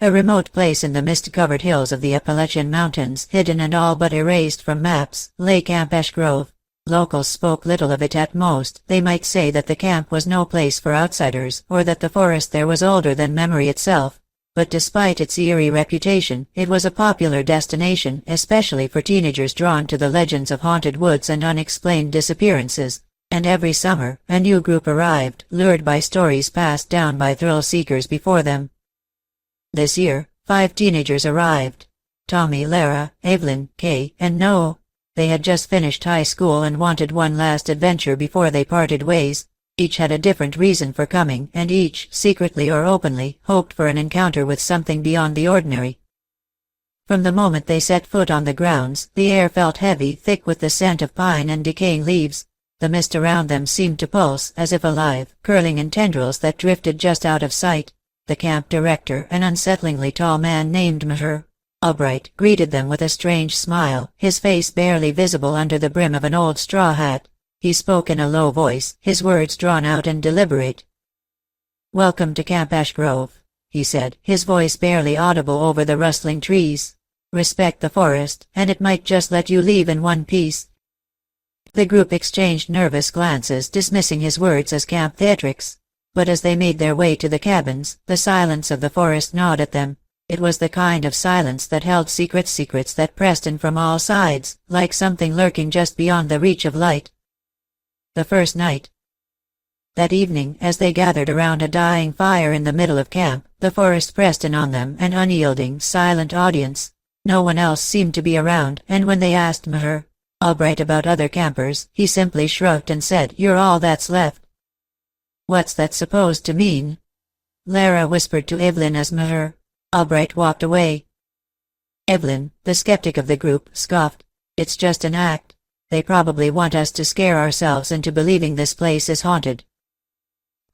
a remote place in the mist-covered hills of the Appalachian Mountains, hidden and all but erased from maps, lay Camp Ashgrove. Locals spoke little of it. At most, they might say that the camp was no place for outsiders, or that the forest there was older than memory itself. But despite its eerie reputation, it was a popular destination, especially for teenagers drawn to the legends of haunted woods and unexplained disappearances. And every summer, a new group arrived, lured by stories passed down by thrill-seekers before them. This year, 5 teenagers arrived. Tommy, Lara, Evelyn, Kay, and Noah. They had just finished high school and wanted one last adventure before they parted ways. Each had a different reason for coming, and each, secretly or openly, hoped for an encounter with something beyond the ordinary. From the moment they set foot on the grounds, the air felt heavy, thick with the scent of pine and decaying leaves. The mist around them seemed to pulse, as if alive, curling in tendrils that drifted just out of sight. The camp director, an unsettlingly tall man named Mr. Albright, greeted them with a strange smile, his face barely visible under the brim of an old straw hat. He spoke in a low voice, his words drawn out and deliberate. "Welcome to Camp Ashgrove," he said, his voice barely audible over the rustling trees. "Respect the forest, and it might just let you leave in one piece." The group exchanged nervous glances, dismissing his words as camp theatrics. But as they made their way to the cabins, the silence of the forest gnawed at them. It was the kind of silence that held secrets that pressed in from all sides, like something lurking just beyond the reach of light. The first night. That evening, as they gathered around a dying fire in the middle of camp, the forest pressed in on them, an unyielding, silent audience. No one else seemed to be around, and when they asked Mr. Albright about other campers, he simply shrugged and said, "You're all that's left." "What's that supposed to mean?" Lara whispered to Evelyn as Mr. Albright walked away. Evelyn, the skeptic of the group, scoffed. "It's just an act. They probably want us to scare ourselves into believing this place is haunted."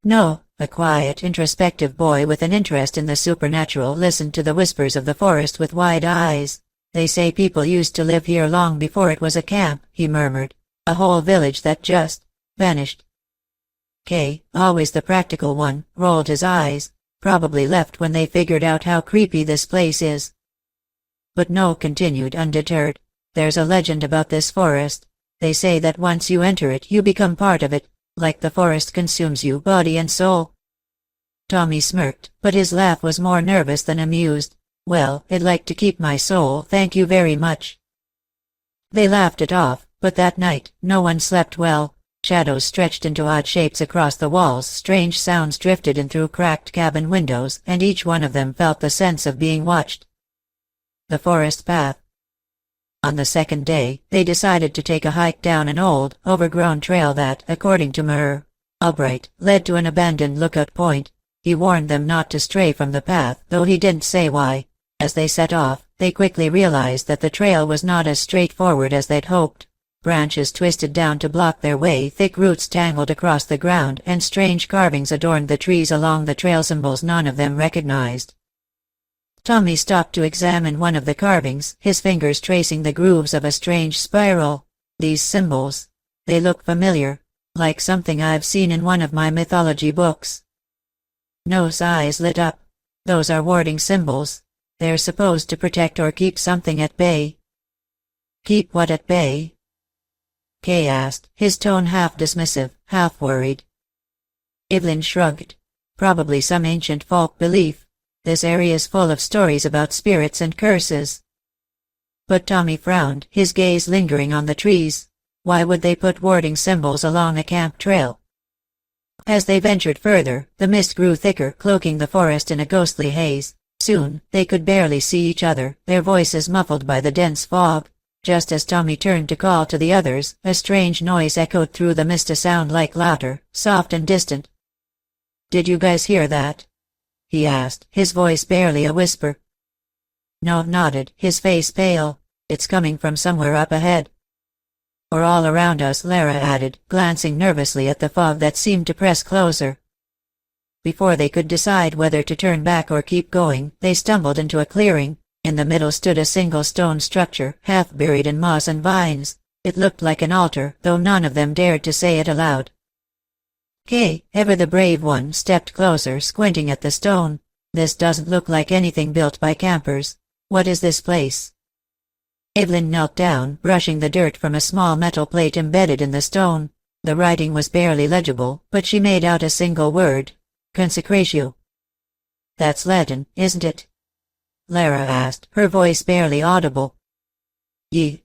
No, a quiet, introspective boy with an interest in the supernatural listened to the whispers of the forest with wide eyes. "They say people used to live here long before it was a camp," he murmured. "A whole village that just vanished." Kay, always the practical one, rolled his eyes. "Probably left when they figured out how creepy this place is." But No continued undeterred. "There's a legend about this forest. They say that once you enter it you become part of it, like the forest consumes you body and soul." Tommy smirked, but his laugh was more nervous than amused. "Well, I'd like to keep my soul, thank you very much." They laughed it off, but that night, no one slept well. Shadows stretched into odd shapes across the walls, strange sounds drifted in through cracked cabin windows, and each one of them felt the sense of being watched. The forest path. On the second day, they decided to take a hike down an old, overgrown trail that, according to Mr. Albright, led to an abandoned lookout point. He warned them not to stray from the path, though he didn't say why. As they set off, they quickly realized that the trail was not as straightforward as they'd hoped. Branches twisted down to block their way, thick roots tangled across the ground, and strange carvings adorned the trees along the trail, symbols none of them recognized. Tommy stopped to examine one of the carvings, his fingers tracing the grooves of a strange spiral. "These symbols. They look familiar, like something I've seen in one of my mythology books." No's eyes lit up. "Those are warding symbols. They're supposed to protect or keep something at bay." "Keep what at bay?" Kay asked, his tone half dismissive, half worried. Evelyn shrugged. "Probably some ancient folk belief. This area's full of stories about spirits and curses." But Tommy frowned, his gaze lingering on the trees. Why would they put warding symbols along a camp trail? As they ventured further, the mist grew thicker, cloaking the forest in a ghostly haze. Soon, they could barely see each other, their voices muffled by the dense fog. Just as Tommy turned to call to the others, a strange noise echoed through the mist, a sound like laughter, soft and distant. "Did you guys hear that?" he asked, his voice barely a whisper. No nodded, his face pale. "It's coming from somewhere up ahead." "Or all around us," Lara added, glancing nervously at the fog that seemed to press closer. Before they could decide whether to turn back or keep going, they stumbled into a clearing. In the middle stood a single stone structure, half buried in moss and vines. It looked like an altar, though none of them dared to say it aloud. Kay, ever the brave one, stepped closer, squinting at the stone. This doesn't look like anything built by campers. What is this place? Evelyn knelt down, brushing the dirt from a small metal plate embedded in the stone. The writing was barely legible, but she made out a single word. Consecratio. That's Latin, isn't it? Lara asked, her voice barely audible.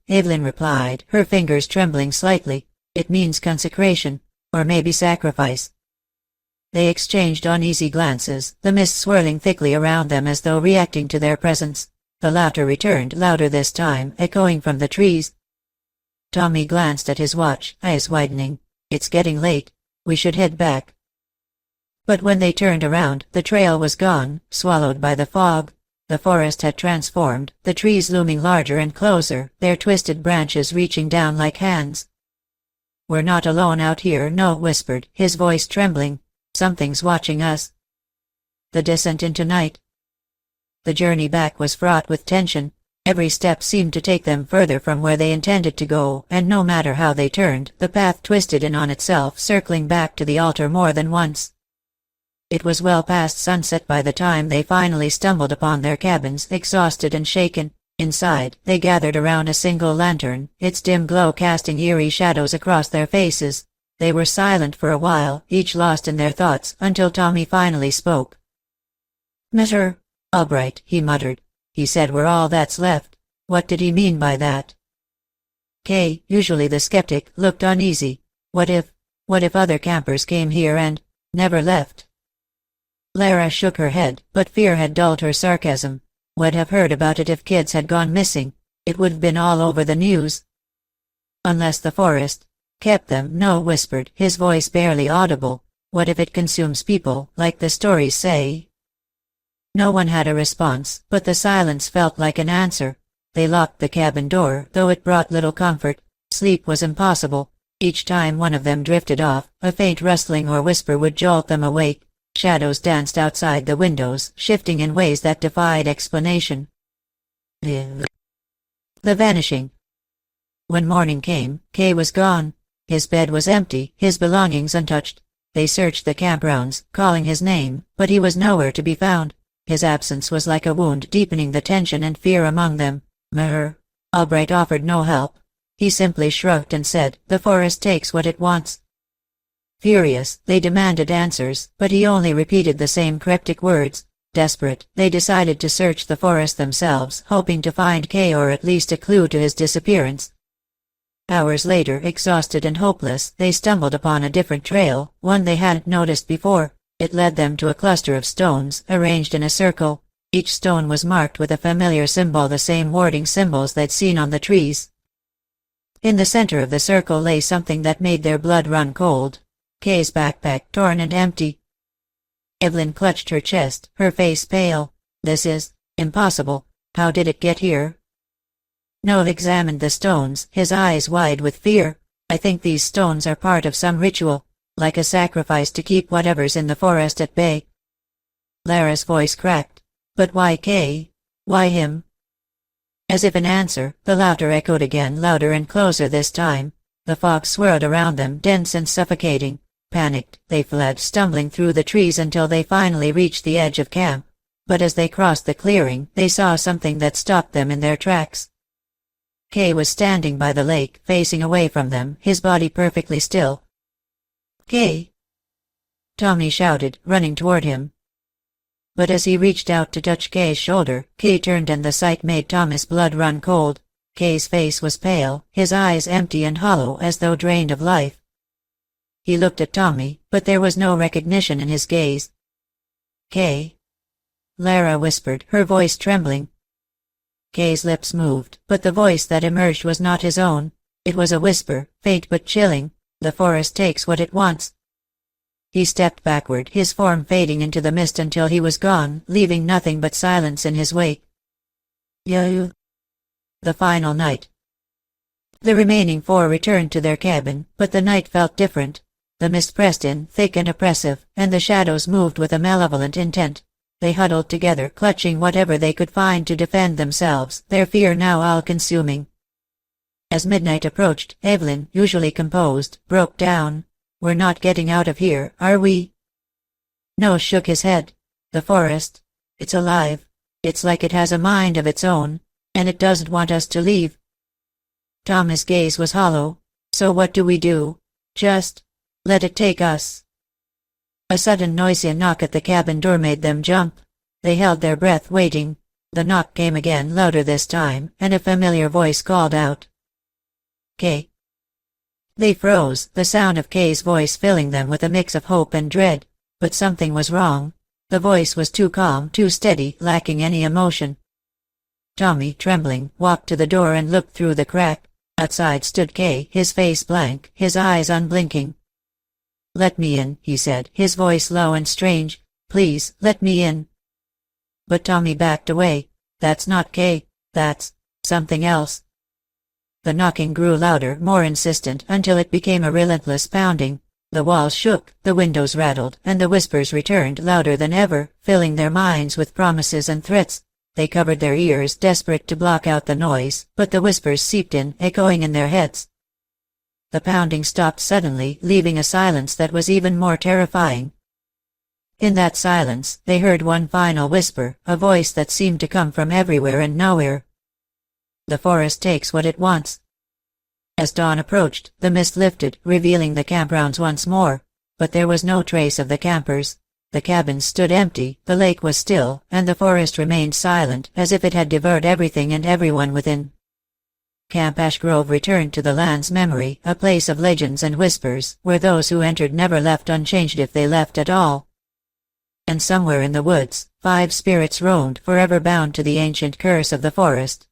Evelyn replied, her fingers trembling slightly. It means consecration, or maybe sacrifice. They exchanged uneasy glances, the mist swirling thickly around them as though reacting to their presence. The laughter returned, louder this time, echoing from the trees. Tommy glanced at his watch, eyes widening. It's getting late. We should head back. But when they turned around, the trail was gone, swallowed by the fog. The forest had transformed, the trees looming larger and closer, their twisted branches reaching down like hands. We're not alone out here, Noah whispered, his voice trembling. Something's watching us. The descent into night. The journey back was fraught with tension. Every step seemed to take them further from where they intended to go, and no matter how they turned, the path twisted in on itself, circling back to the altar more than once. It was well past sunset by the time they finally stumbled upon their cabins, exhausted and shaken. Inside, they gathered around a single lantern, its dim glow casting eerie shadows across their faces. They were silent for a while, each lost in their thoughts, until Tommy finally spoke. Mr. Albright, he muttered. He said we're all that's left. What did he mean by that? Kay, usually the skeptic, looked uneasy. What if other campers came here and never left? Lara shook her head, but fear had dulled her sarcasm. We'd have heard about it if kids had gone missing. It would have been all over the news. Unless the forest kept them, Noah whispered, his voice barely audible. What if it consumes people, like the stories say? No one had a response, but the silence felt like an answer. They locked the cabin door, though it brought little comfort. Sleep was impossible. Each time one of them drifted off, a faint rustling or whisper would jolt them awake. Shadows danced outside the windows, shifting in ways that defied explanation. The vanishing. When morning came, Kay was gone. His bed was empty, his belongings untouched. They searched the campgrounds, calling his name, but he was nowhere to be found. His absence was like a wound, deepening the tension and fear among them. Albright offered no help. He simply shrugged and said, "The forest takes what it wants." Furious, they demanded answers, but he only repeated the same cryptic words. Desperate, they decided to search the forest themselves, hoping to find Kay or at least a clue to his disappearance. Hours later, exhausted and hopeless, they stumbled upon a different trail, one they hadn't noticed before. It led them to a cluster of stones, arranged in a circle. Each stone was marked with a familiar symbol, the same warding symbols they'd seen on the trees. In the center of the circle lay something that made their blood run cold. Kay's backpack, torn and empty. Evelyn clutched her chest, her face pale. This is impossible. How did it get here? Noah examined the stones, his eyes wide with fear. I think these stones are part of some ritual, like a sacrifice to keep whatever's in the forest at bay. Lara's voice cracked. But why Kay? Why him? As if in answer, the laughter echoed again, louder and closer this time. The fog swirled around them, dense and suffocating. Panicked, they fled, stumbling through the trees until they finally reached the edge of camp. But as they crossed the clearing, they saw something that stopped them in their tracks. Kay was standing by the lake, facing away from them, his body perfectly still. "Kay!" Tommy shouted, running toward him. But as he reached out to touch Kay's shoulder, Kay turned and the sight made Thomas' blood run cold. Kay's face was pale, his eyes empty and hollow as though drained of life. He looked at Tommy, but there was no recognition in his gaze. "Kay?" Lara whispered, her voice trembling. Kay's lips moved, but the voice that emerged was not his own. It was a whisper, faint but chilling. "The forest takes what it wants." He stepped backward, his form fading into the mist until he was gone, leaving nothing but silence in his wake. The final night. The remaining four returned to their cabin, but the night felt different. The mist pressed in, thick and oppressive, and the shadows moved with a malevolent intent. They huddled together, clutching whatever they could find to defend themselves, their fear now all-consuming. As midnight approached, Evelyn, usually composed, broke down. "We're not getting out of here, are we?" Noah shook his head. "The forest It's alive. It's like it has a mind of its own, and it doesn't want us to leave." Tom's gaze was hollow. "So what do we do? Just let it take us?" A sudden noisy knock at the cabin door made them jump. They held their breath waiting. The knock came again, louder this time, and a familiar voice called out, "Kay." They froze, the sound of Kay's voice filling them with a mix of hope and dread. But something was wrong. The voice was too calm, too steady, lacking any emotion. Tommy, trembling, walked to the door and looked through the crack. Outside stood Kay, his face blank, his eyes unblinking. "Let me in," he said, his voice low and strange. "Please, let me in." But Tommy backed away. "That's not Kay. That's something else." The knocking grew louder, more insistent, until it became a relentless pounding. The walls shook, the windows rattled, and the whispers returned louder than ever, filling their minds with promises and threats. They covered their ears, desperate to block out the noise, but the whispers seeped in, echoing in their heads. The pounding stopped suddenly, leaving a silence that was even more terrifying. In that silence, they heard one final whisper, a voice that seemed to come from everywhere and nowhere. "The forest takes what it wants." As dawn approached, the mist lifted, revealing the campgrounds once more. But there was no trace of the campers. The cabins stood empty, the lake was still, and the forest remained silent, as if it had devoured everything and everyone within. Camp Ashgrove returned to the land's memory, a place of legends and whispers, where those who entered never left unchanged if they left at all. And somewhere in the woods, 5 spirits roamed, forever bound to the ancient curse of the forest.